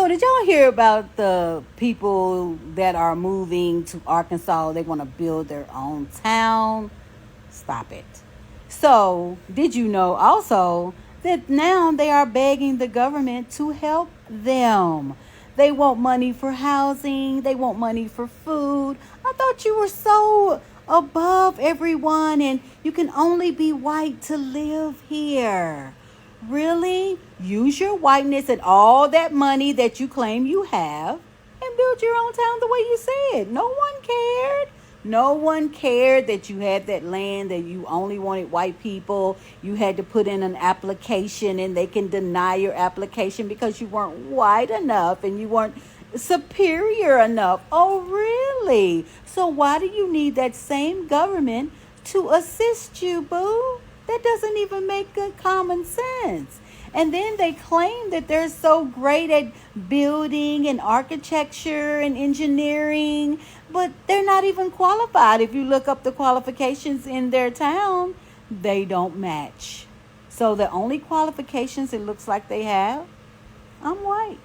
So did y'all hear about the people that are moving to Arkansas? They want to build their own town. Stop it. So, did you know also that now they are begging the government to help them? They want money for housing, they want money for food. I thought you were so above everyone and you can only be white to live here. Really? Use your whiteness and all that money that you claim you have and build your own town the way you said. No one cared. No one cared that you had that land, that you only wanted white people. You had to put in an application and they can deny your application because you weren't white enough and you weren't superior enough. Oh, really? So why do you need that same government to assist you, boo? That doesn't even make good common sense. And then they claim that they're so great at building and architecture and engineering, but they're not even qualified. If you look up the qualifications in their town, they don't match. So the only qualifications it looks like they have, I'm white.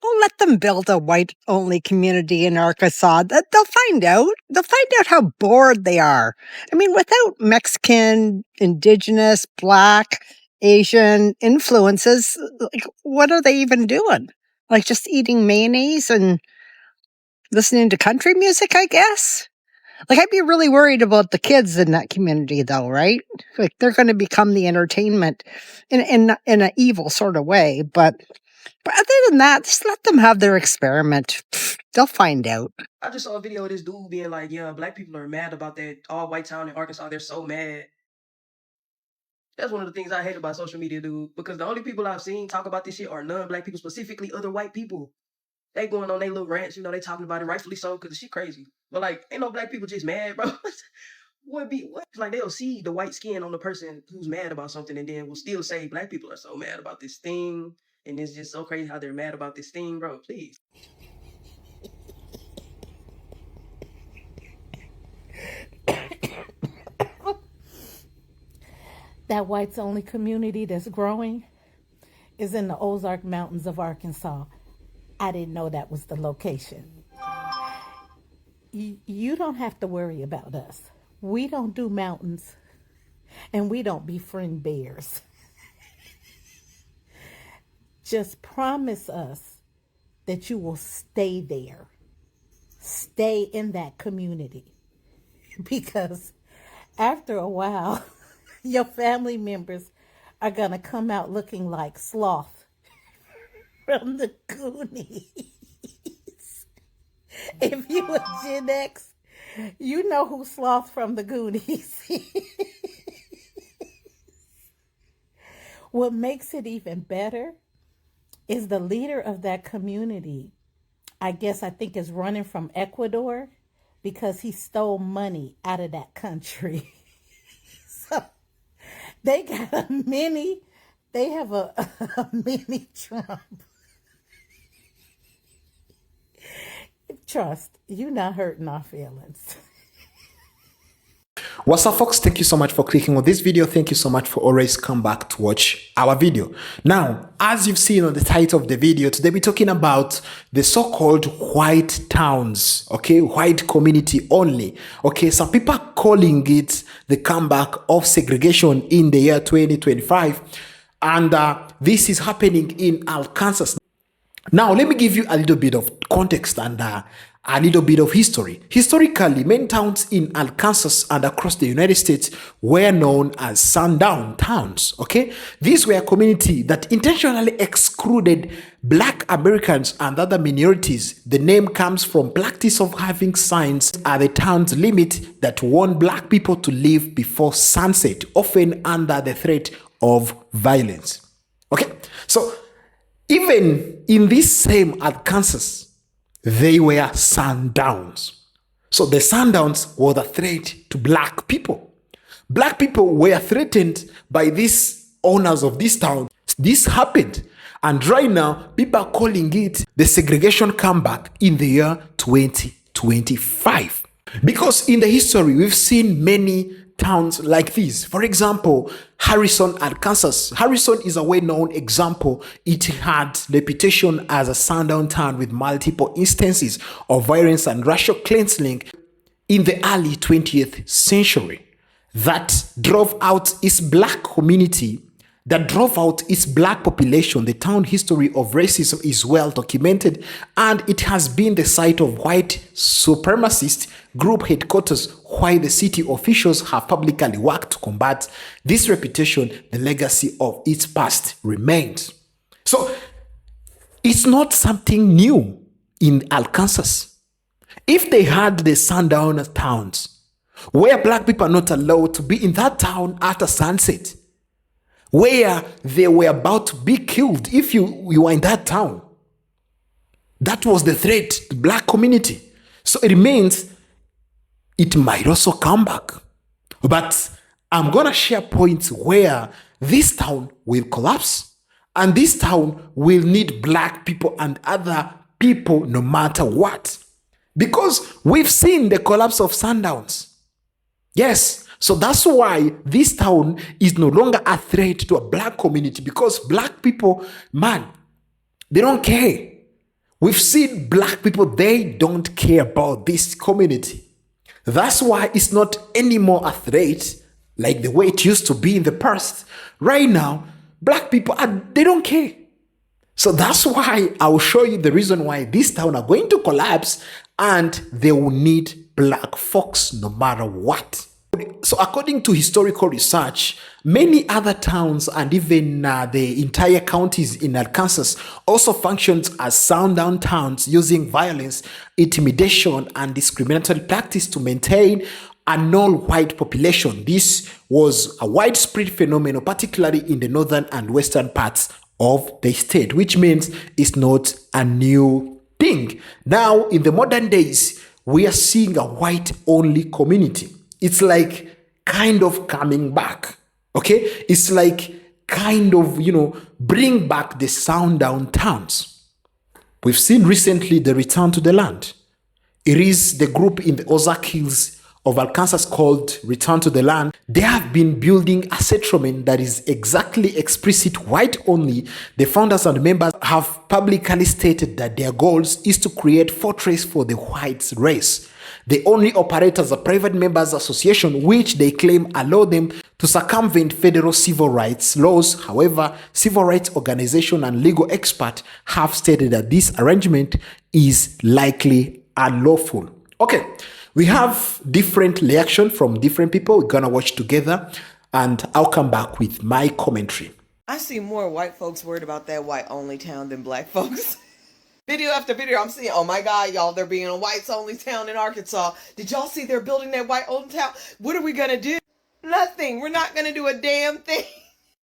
Oh, let them build a white-only community in Arkansas. They'll find out. They'll find out how bored they are. I mean, without Mexican, indigenous, Black, Asian influences, like, what are they even doing? Like just eating mayonnaise and listening to country music, I guess? Like, I'd be really worried about the kids in that community, though, right? Like, they're going to become the entertainment in an evil sort of way, but other than that, just let them have their experiment. They'll find out. I just saw a video of this dude being like, yeah, black people are mad about that all white town in Arkansas. They're so mad. That's one of the things I hate about social media, dude, because the only people I've seen talk about this shit are non-black people, specifically other white people. They going on their little rants, you know, they talking about it, rightfully so, because the shit crazy. But like, ain't no black people just mad, bro. What? Like, they'll see the white skin on the person who's mad about something and then will still say black people are so mad about this thing. And it's just so crazy how they're mad about this thing, bro. Please. That whites only community that's growing is in the Ozark Mountains of Arkansas. I didn't know that was the location. You don't have to worry about us. We don't do mountains and we don't befriend bears. Just promise us that you will stay there. Stay in that community. Because after a while, your family members are going to come out looking like Sloth from the Goonies. If you a Gen X, you know who Sloth from the Goonies is. What makes it even better is the leader of that community, I think is running from Ecuador because he stole money out of that country. So they got a mini Trump. Trust, you're not hurting our feelings. What's up, folks? Thank you so much for clicking on this video. Thank you so much for always come back to watch our video. Now, as you've seen on the title of the video, today we're talking about the so-called white towns, okay? White community only, okay? Some people are calling it the comeback of segregation in the year 2025. And this is happening in Arkansas. Now, let me give you a little bit of context and a little bit of history. Historically, many towns in Arkansas and across the United States were known as sundown towns, okay? These were a community that intentionally excluded Black Americans and other minorities. The name comes from practice of having signs at the town's limit that warn Black people to leave before sunset, often under the threat of violence, okay? So, even in this same Arkansas, they were sundowns. So the sundowns were the threat to Black people. Black people were threatened by these owners of this town. This happened. And right now, people are calling it the segregation comeback in the year 2025. Because in the history, we've seen many towns like these. For example, Harrison, Arkansas. Harrison is a well-known example. It had reputation as a sundown town with multiple instances of violence and racial cleansing in the early 20th century that drove out its black community, that drove out its black population. The town history of racism is well documented, and it has been the site of white supremacist group headquarters, while the city officials have publicly worked to combat this reputation. The legacy of its past remains. So it's not something new in Arkansas. If they had the sundown towns where black people are not allowed to be in that town after sunset, where they were about to be killed if you were in that town, that was the threat to the black community. So it means it might also come back. But I'm going to share points where this town will collapse, and this town will need black people and other people no matter what. Because we've seen the collapse of sundowns. Yes, so that's why this town is no longer a threat to a black community, because black people, man, they don't care. We've seen black people, they don't care about this community. That's why it's not anymore a threat like the way it used to be in the past. Right now, black people, they don't care. So that's why I will show you the reason why this town are going to collapse, and they will need black folks no matter what. So according to historical research, many other towns and even the entire counties in Arkansas also functioned as sundown towns, using violence, intimidation, and discriminatory practice to maintain a non-white population. This was a widespread phenomenon, particularly in the northern and western parts of the state, which means it's not a new thing. Now, in the modern days, we are seeing a white-only community. It's like kind of coming back, okay? It's like kind of, bring back the sundown towns. We've seen recently the return to the land. It is the group in the Ozark Hills of Arkansas called Return to the Land. They have been building a settlement that is exactly explicit white only. The founders and members have publicly stated that their goals is to create fortress for the white race. They only operate as a private members association, which they claim allow them to circumvent federal civil rights laws. However, civil rights organization and legal experts have stated that this arrangement is likely unlawful. Okay, we have different reaction from different people. We're gonna watch together, and I'll come back with my commentary. I see more white folks worried about that white-only town than black folks. Video after video, I'm seeing, oh my God, y'all, they're being a whites-only town in Arkansas. Did y'all see they're building that white-only town? What are we going to do? Nothing. We're not going to do a damn thing.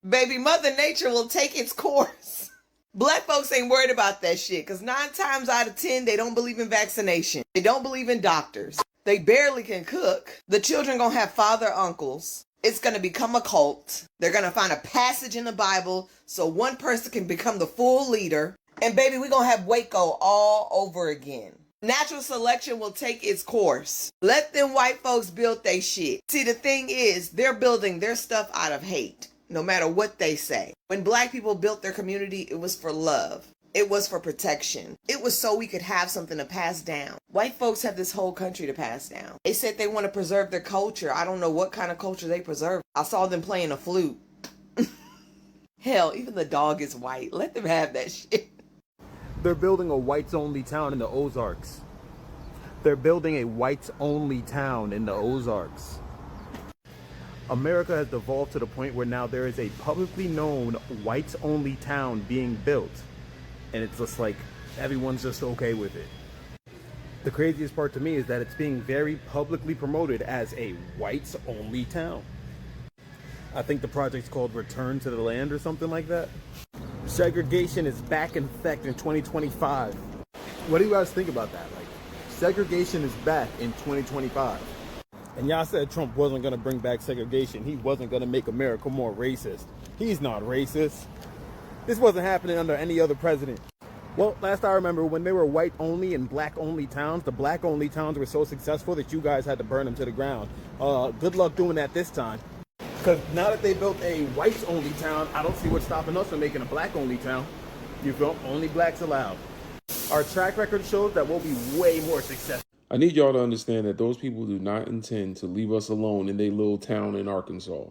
Baby, Mother Nature will take its course. Black folks ain't worried about that shit, because 9 times out of 10, they don't believe in vaccination. They don't believe in doctors. They barely can cook. The children going to have father uncles. It's going to become a cult. They're going to find a passage in the Bible so one person can become the full leader. And baby, we're going to have Waco all over again. Natural selection will take its course. Let them white folks build their shit. See, the thing is, they're building their stuff out of hate, no matter what they say. When black people built their community, it was for love. It was for protection. It was so we could have something to pass down. White folks have this whole country to pass down. They said they want to preserve their culture. I don't know what kind of culture they preserve. I saw them playing a flute. Hell, even the dog is white. Let them have that shit. They're building a whites-only town in the Ozarks. They're building a whites-only town in the Ozarks. America has devolved to the point where now there is a publicly known whites-only town being built. And it's just like, everyone's just okay with it. The craziest part to me is that it's being very publicly promoted as a whites-only town. I think the project's called Return to the Land or something like that. Segregation is back in effect in 2025. What do you guys think about that? Like, segregation is back in 2025. And y'all said Trump wasn't going to bring back segregation. He wasn't going to make America more racist. He's not racist. This wasn't happening under any other president. Well, last I remember, when they were white only and black only towns, the black only towns were so successful that you guys had to burn them to the ground. Good luck doing that this time. Because now that they built a whites only town, I don't see what's stopping us from making a black only town. You feel? Only blacks allowed. Our track record shows that we'll be way more successful. I need y'all to understand that those people do not intend to leave us alone in their little town in Arkansas.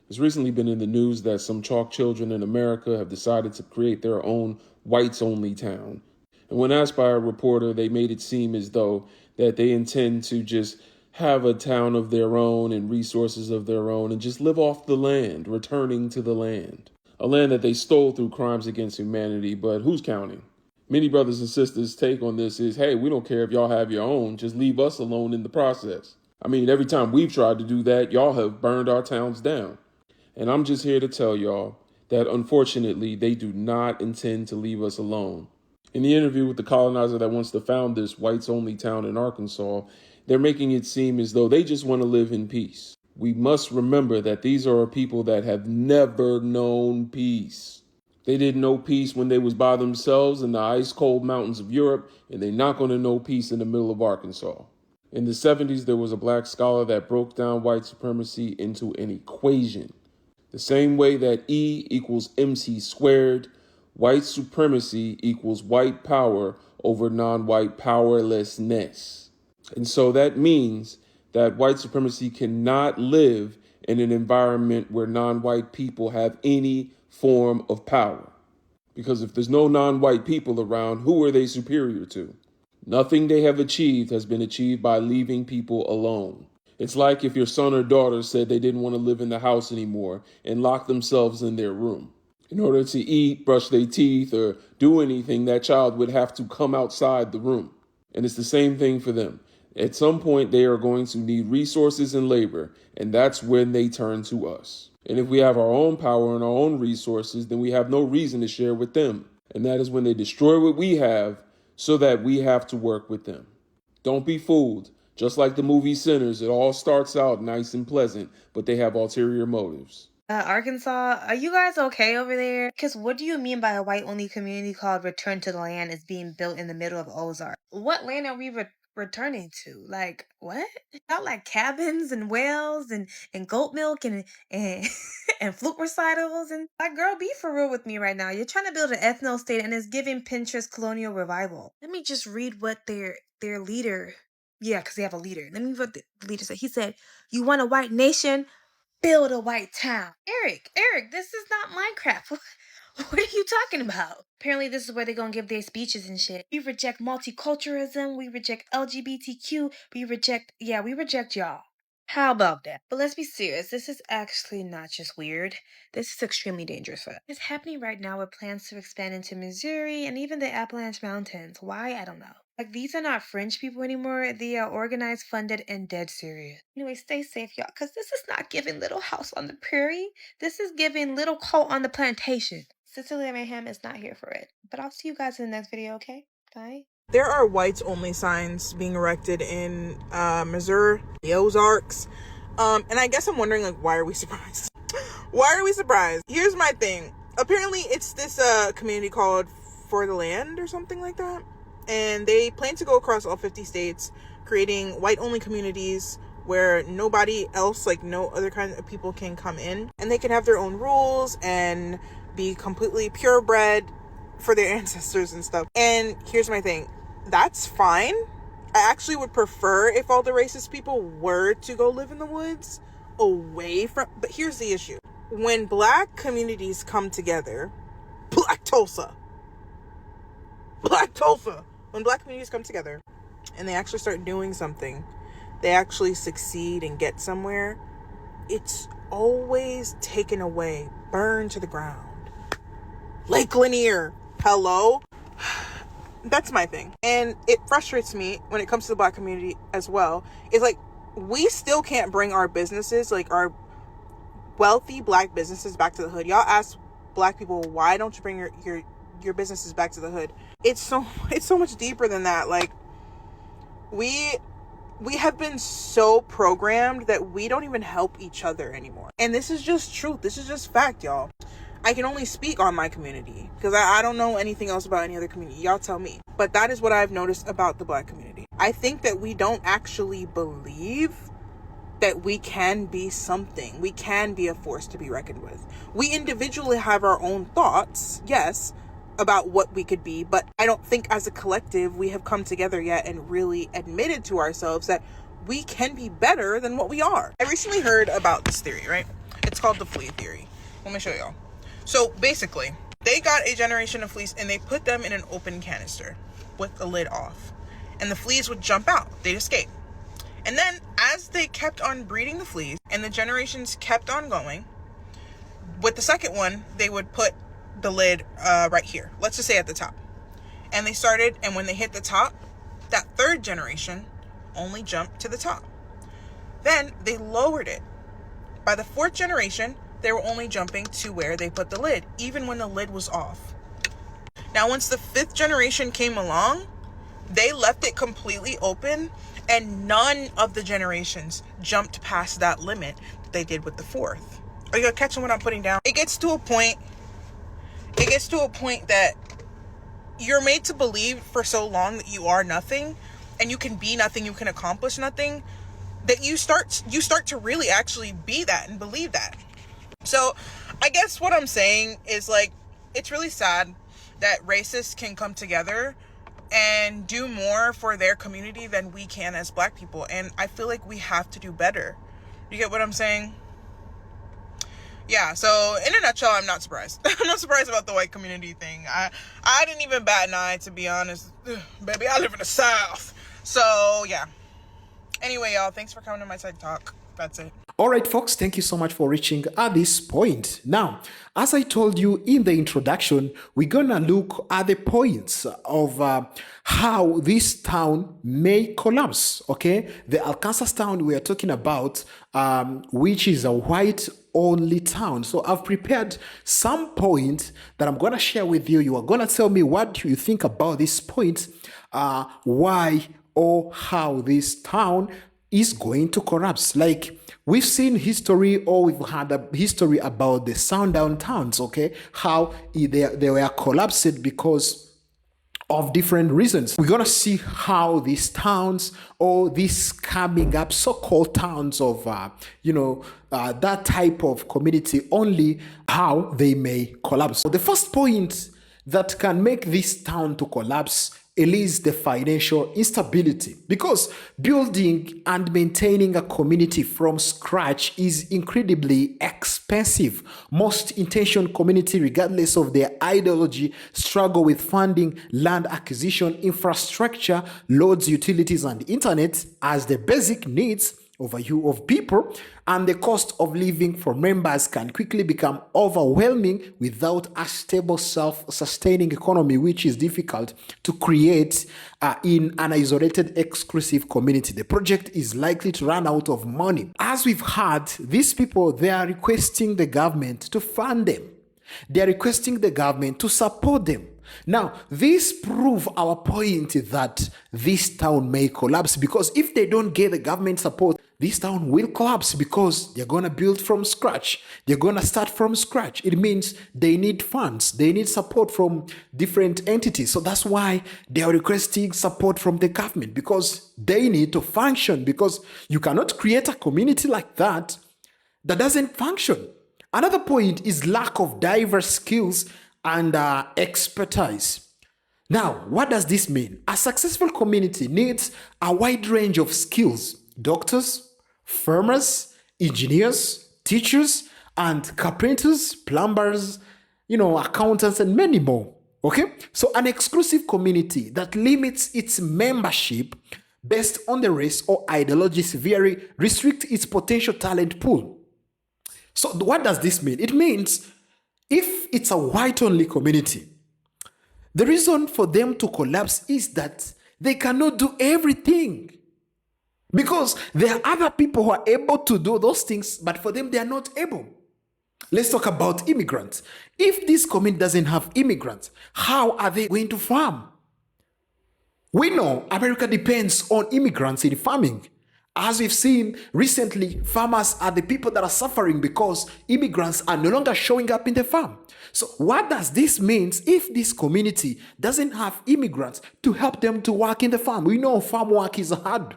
It's recently been in the news that some chalk children in America have decided to create their own whites-only town. And when asked by a reporter, they made it seem as though that they intend to just have a town of their own and resources of their own and just live off the land, returning to the land. A land that they stole through crimes against humanity, but who's counting? Many brothers and sisters' take on this is, hey, we don't care if y'all have your own, just leave us alone in the process. I mean, every time we've tried to do that, y'all have burned our towns down. And I'm just here to tell y'all that unfortunately, they do not intend to leave us alone. In the interview with the colonizer that wants to found this whites-only town in Arkansas, they're making it seem as though they just want to live in peace. We must remember that these are people that have never known peace. They didn't know peace when they was by themselves in the ice-cold mountains of Europe, and they're not going to know peace in the middle of Arkansas. In the 70s, there was a black scholar that broke down white supremacy into an equation. The same way that E equals MC squared, white supremacy equals white power over non-white powerlessness. And so that means that white supremacy cannot live in an environment where non-white people have any form of power. Because if there's no non-white people around, who are they superior to? Nothing they have achieved has been achieved by leaving people alone. It's like if your son or daughter said they didn't want to live in the house anymore and locked themselves in their room. In order to eat, brush their teeth, or do anything, that child would have to come outside the room. And it's the same thing for them. At some point, they are going to need resources and labor, and that's when they turn to us. And if we have our own power and our own resources, then we have no reason to share with them. And that is when they destroy what we have so that we have to work with them. Don't be fooled. Just like the movie Sinners, it all starts out nice and pleasant, but they have ulterior motives. Arkansas, are you guys okay over there? Because what do you mean by a white-only community called Return to the Land is being built in the middle of Ozark? What land are we returning to? Like, what? Y'all like cabins and wells and goat milk and and flute recitals? And like, girl, be for real with me right now. You're trying to build an ethno state and it's giving Pinterest colonial revival. Let me just read what their leader... Yeah, because they have a leader. Let me read what the leader said. He said, "You want a white nation? Build a white town." Eric, this is not Minecraft. What are you talking about? Apparently this is where they're gonna give their speeches and shit. We reject multiculturalism. We reject LGBTQ. We reject y'all. How about that? But let's be serious. This is actually not just weird. This is extremely dangerous for us. It's happening right now with plans to expand into Missouri and even the Appalachian Mountains. Why? I don't know. Like, these are not fringe people anymore. They are organized, funded, and dead serious. Anyway, stay safe, y'all, because this is not giving Little House on the Prairie. This is giving Little Coat on the Plantation. Cecilia Mayhem is not here for it. But I'll see you guys in the next video, okay? Bye. There are whites only signs being erected in Missouri, the Ozarks. And I guess I'm wondering, like, why are we surprised? Why are we surprised? Here's my thing. Apparently it's this community called For the Land or something like that. And they plan to go across all 50 states, creating white only communities where nobody else, like no other kind of people, can come in. And they can have their own rules and be completely purebred for their ancestors and stuff. And here's my thing. That's fine. I actually would prefer if all the racist people were to go live in the woods away from... But here's the issue. When black communities come together... Black Tulsa! When black communities come together and they actually start doing something, they actually succeed and get somewhere, it's always taken away, burned to the ground. Lake Lanier, hello? That's my thing. And it frustrates me when it comes to the black community as well. It's like, we still can't bring our businesses, like our wealthy black businesses, back to the hood. Y'all ask black people, why don't you bring your businesses back to the hood? It's so much deeper than that. Like, we have been so programmed that we don't even help each other anymore. And this is just truth. This is just fact, y'all. I can only speak on my community because I don't know anything else about any other community. Y'all tell me. But that is what I've noticed about the Black community. I think that we don't actually believe that we can be something. We can be a force to be reckoned with. We individually have our own thoughts, yes, about what we could be, but I don't think as a collective we have come together yet and really admitted to ourselves that we can be better than what we are. I recently heard about this theory, right? It's called the flea theory. Let me show y'all. So basically, they got a generation of fleas and they put them in an open canister with the lid off. And the fleas would jump out. They'd escape. And then as they kept on breeding the fleas and the generations kept on going, with the second one, they would put the lid right here. Let's just say at the top. And they started, and when they hit the top, that third generation only jumped to the top. Then they lowered it. By the fourth generation, they were only jumping to where they put the lid, even when the lid was off. Now, once the fifth generation came along, they left it completely open, and none of the generations jumped past that limit that they did with the fourth. Are you catching what I'm putting down? It gets to a point that you're made to believe for so long that you are nothing, and you can be nothing, you can accomplish nothing, that you start to really actually be that and believe that. So I guess what I'm saying is, like, it's really sad that racists can come together and do more for their community than we can as Black people. And I feel like we have to do better. You get what I'm saying? Yeah, so in a nutshell, I'm not surprised. I'm not surprised about the white community thing. I didn't even bat an eye, to be honest. Ugh, baby, I live in the South. So, yeah. Anyway, y'all, thanks for coming to my TED Talk. That's it. All right, folks, thank you so much for reaching at this point. Now, as I told you in the introduction, we're going to look at the points of how this town may collapse, okay? The Arkansas town we are talking about, which is a white-only town. So I've prepared some points that I'm going to share with you. You are going to tell me what you think about this point, why or how this town is going to collapse. Like, we've seen history, or we've had a history about the sundown towns, okay? How they were collapsed because of different reasons. We're gonna see how these towns, or these coming up so-called towns of that type of community, only how they may collapse. So the first point that can make this town to collapse is the financial instability, because building and maintaining a community from scratch is incredibly expensive. Most intention community, regardless of their ideology, struggle with funding, land acquisition, infrastructure, loads, utilities, and internet as the basic needs of people, and the cost of living for members can quickly become overwhelming without a stable self-sustaining economy, which is difficult to create in an isolated exclusive community. The project is likely to run out of money. As we've heard, these people, they are requesting the government to fund them. They are requesting the government to support them. Now, this proves our point that this town may collapse, because if they don't get the government support, this town will collapse, because they're going to build from scratch. They're going to start from scratch. It means they need funds. They need support from different entities. So that's why they are requesting support from the government, because they need to function, because you cannot create a community like that doesn't function. Another point is lack of diverse skills and expertise. Now, what does this mean? A successful community needs a wide range of skills: doctors, farmers, engineers, teachers, and carpenters, plumbers, accountants, and many more. Okay? So an exclusive community that limits its membership based on the race or ideology severely restricts its potential talent pool. So what does this mean? It means if it's a white-only community, the reason for them to collapse is that they cannot do everything. Because there are other people who are able to do those things, but for them, they are not able. Let's talk about immigrants. If this community doesn't have immigrants, how are they going to farm? We know America depends on immigrants in farming. As we've seen recently, farmers are the people that are suffering because immigrants are no longer showing up in the farm. So what does this mean if this community doesn't have immigrants to help them to work in the farm? We know farm work is hard.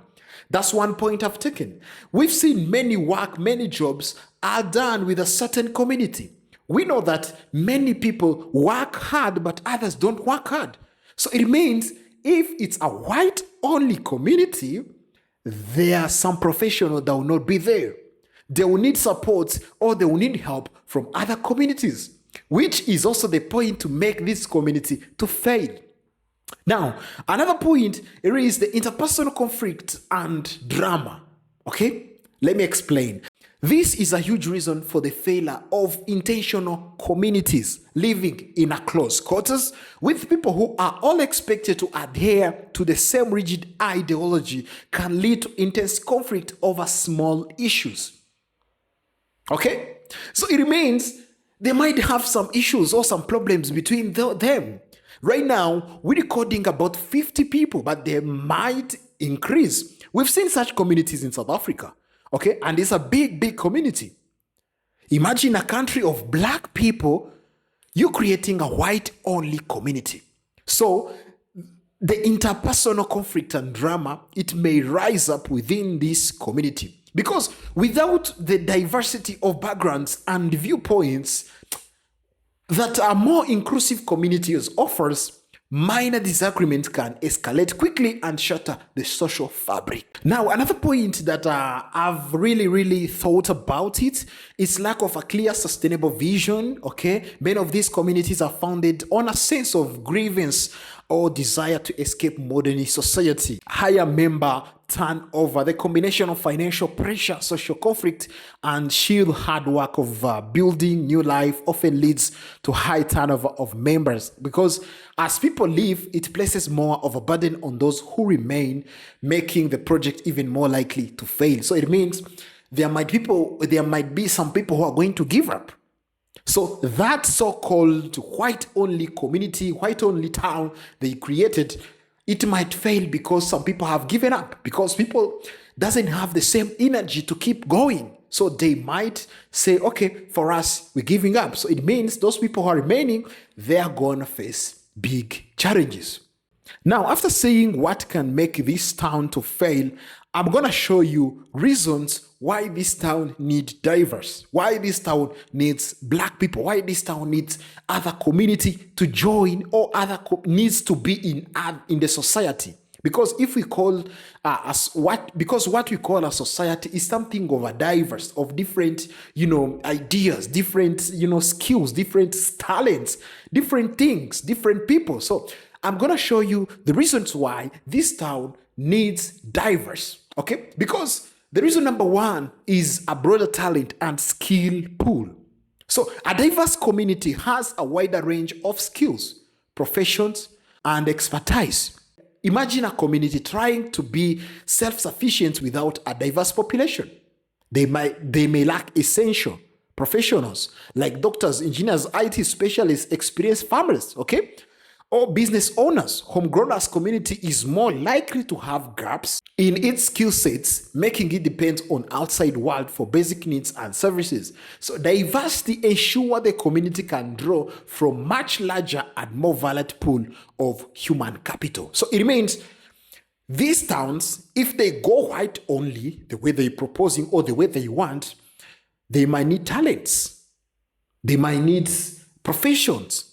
That's one point I've taken. We've seen many jobs are done with a certain community. We know that many people work hard, but others don't work hard. So it means if it's a white-only community, there are some professionals that will not be there. They will need support or they will need help from other communities, which is also the point to make this community to fail. Now, another point is the interpersonal conflict and drama. Okay, let me explain. This is a huge reason for the failure of intentional communities living in a close quarters with people who are all expected to adhere to the same rigid ideology can lead to intense conflict over small issues. Okay, so it remains they might have some issues or some problems between them. Right now, we're recording about 50 people, but they might increase. We've seen such communities in South Africa, okay? And it's a big community. Imagine a country of black people, you're creating a white-only community. So the interpersonal conflict and drama, it may rise up within this community. Because without the diversity of backgrounds and viewpoints, that a more inclusive communities offers, minor disagreements can escalate quickly and shatter the social fabric. Now, another point that I've really thought about it is lack of a clear, sustainable vision. Okay, many of these communities are founded on a sense of grievance or desire to escape modern society. Higher member turnover, the combination of financial pressure, social conflict, and sheer hard work of building new life often leads to high turnover of members, because as people leave, it places more of a burden on those who remain, making the project even more likely to fail. So it means there might be some people who are going to give up. So that so-called white-only community, white-only town they created, it might fail because some people have given up, because people doesn't have the same energy to keep going. So they might say, okay, for us, we're giving up. So it means those people who are remaining, they are going to face big challenges. Now, after saying what can make this town to fail, I'm going to show you reasons why this town needs diverse, why this town needs black people, why this town needs other community to join, or needs to be in the society. Because if we call what we call a society is something of a diverse, of different, ideas, different, skills, different talents, different things, different people. So I'm going to show you the reasons why this town needs diverse. Okay? Because the reason number one is a broader talent and skill pool. So a diverse community has a wider range of skills, professions, and expertise. Imagine a community trying to be self-sufficient without a diverse population. They may lack essential professionals like doctors, engineers, IT specialists, experienced farmers, okay? Or business owners. Homegrowners community is more likely to have gaps in its skill sets, making it depend on outside world for basic needs and services. So diversity ensure the community can draw from much larger and more valid pool of human capital. So it means these towns, if they go white only, the way they're proposing or the way they want, they might need talents. They might need professions.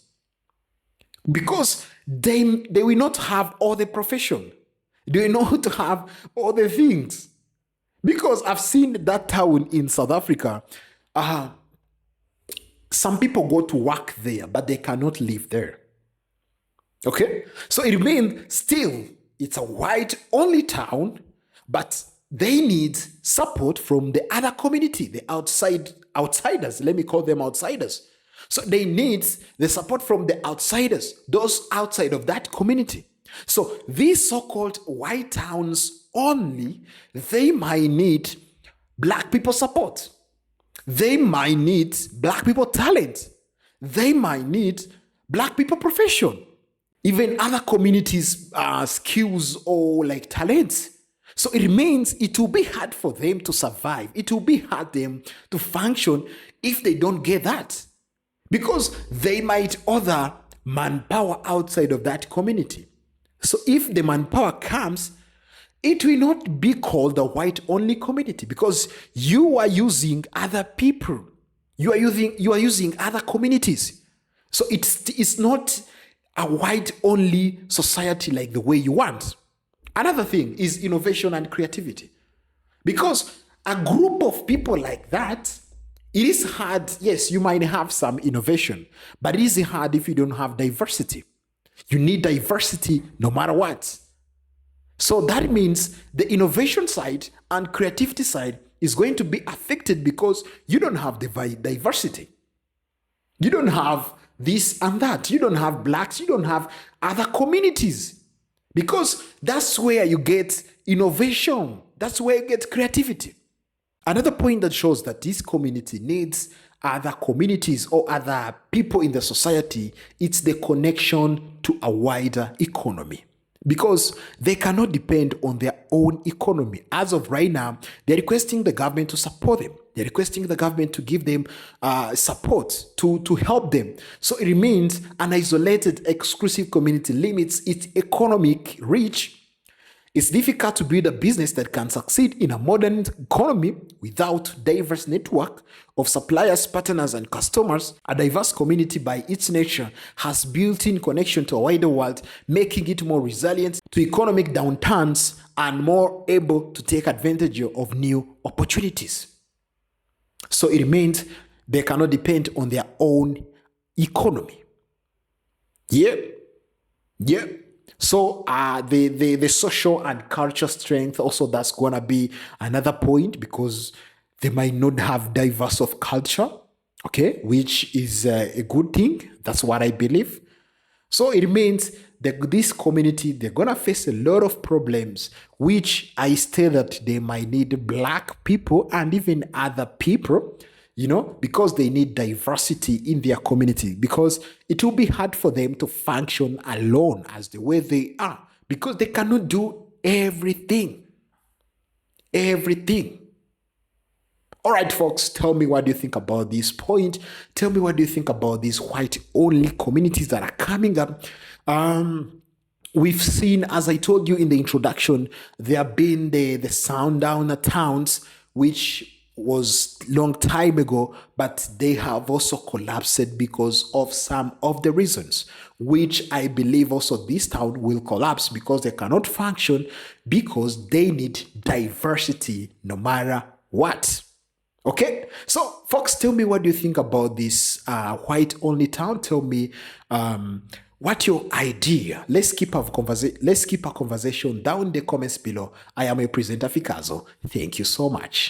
Because they will not have all the profession. They will not have all the things. Because I've seen that town in South Africa. Some people go to work there, but they cannot live there. Okay? So it means still, it's a white-only town, but they need support from the other community, the outsiders. Let me call them outsiders. So they need the support from the outsiders, those outside of that community. So these so-called white towns only, they might need black people support. They might need black people talent. They might need black people profession. Even other communities' skills or like talents. So it means it will be hard for them to survive. It will be hard for them to function if they don't get that. Because they might order manpower outside of that community. So if the manpower comes, it will not be called the white-only community because you are using other people. You are using other communities. So it's not a white-only society like the way you want. Another thing is innovation and creativity. Because a group of people like that, it is hard. Yes, you might have some innovation, but it is hard if you don't have diversity. You need diversity no matter what. So that means the innovation side and creativity side is going to be affected because you don't have the diversity. You don't have this and that. You don't have blacks. You don't have other communities. Because that's where you get innovation. That's where you get creativity. Another point that shows that this community needs other communities or other people in the society, it's the connection to a wider economy. Because they cannot depend on their own economy. As of right now, they're requesting the government to support them. They're requesting the government to give them support, to help them. So it remains an isolated, exclusive community limits its economic reach. It's difficult to build a business that can succeed in a modern economy without diverse network of suppliers, partners, and customers. A diverse community by its nature has built-in connection to a wider world, making it more resilient to economic downturns and more able to take advantage of new opportunities. So it means they cannot depend on their own economy. Yeah. So the social and cultural strength also, that's gonna be another point because they might not have diverse of culture, okay, which is a good thing. That's what I believe. So it means that this community, they're gonna face a lot of problems, which I state that they might need black people and even other people, because they need diversity in their community, because it will be hard for them to function alone as the way they are, because they cannot do everything. All right, folks, tell me what do you think about this point. Tell me what do you think about these white-only communities that are coming up. We've seen, as I told you in the introduction, there have been the sundown towns, which was long time ago, but they have also collapsed because of some of the reasons, which I believe also this town will collapse because they cannot function because they need diversity no matter what. Okay, so folks, tell me what do you think about this white-only town. Tell me what your idea. Let's keep a conversation down in the comments below. I am a presenter Fikazo. Thank you so much.